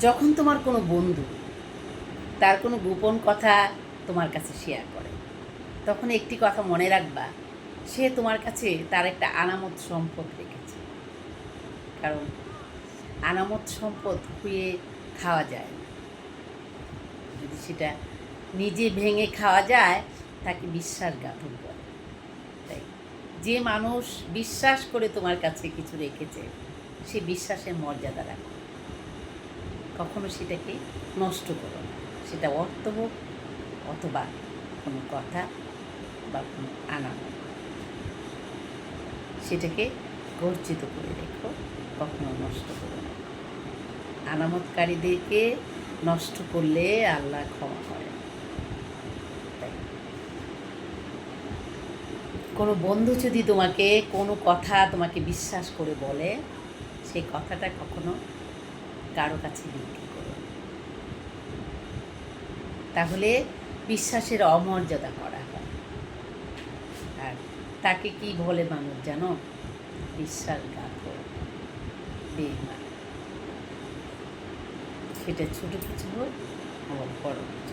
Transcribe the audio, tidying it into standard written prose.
যখন তোমার কোনো বন্ধু তার কোনো গোপন কথা তোমার কাছে শেয়ার করে, তখন একটি কথা মনে রাখবা, সে তোমার কাছে তার একটা আনামত সম্পদ রেখেছে। কারণ আনামত সম্পদ খুঁয়ে খাওয়া যায় না। যদি সেটা নিজে ভেঙে খাওয়া যায়, তাকে বিশ্বাসঘাতক বলে। তাই যে মানুষ বিশ্বাস করে তোমার কাছে কিছু রেখেছে, সে বিশ্বাসের মর্যাদা রাখো। কখনো সেটাকে নষ্ট করো না। সেটা অর্থ হোক অথবা কোনো কথা বা কোনো আনামত, সেটাকে গর্জিত করে রেখো, কখনো নষ্ট করো না। আনামতকারীদেরকে নষ্ট করলে আল্লাহ ক্ষমা করে। তাই কোনো বন্ধু যদি তোমাকে কোনো কথা বিশ্বাস করে বলে, সেই কথাটা কখনো কারো কাছে বিক্রি করো না। তাহলে বিশ্বাসের অমর্যাদা করা হয়। আর তাকে কি বলে মানুষ জানো? বিশ্বাসঘাতক, বেঈমান। সেটা ছোটো কিছু হোক, বড় কিছু।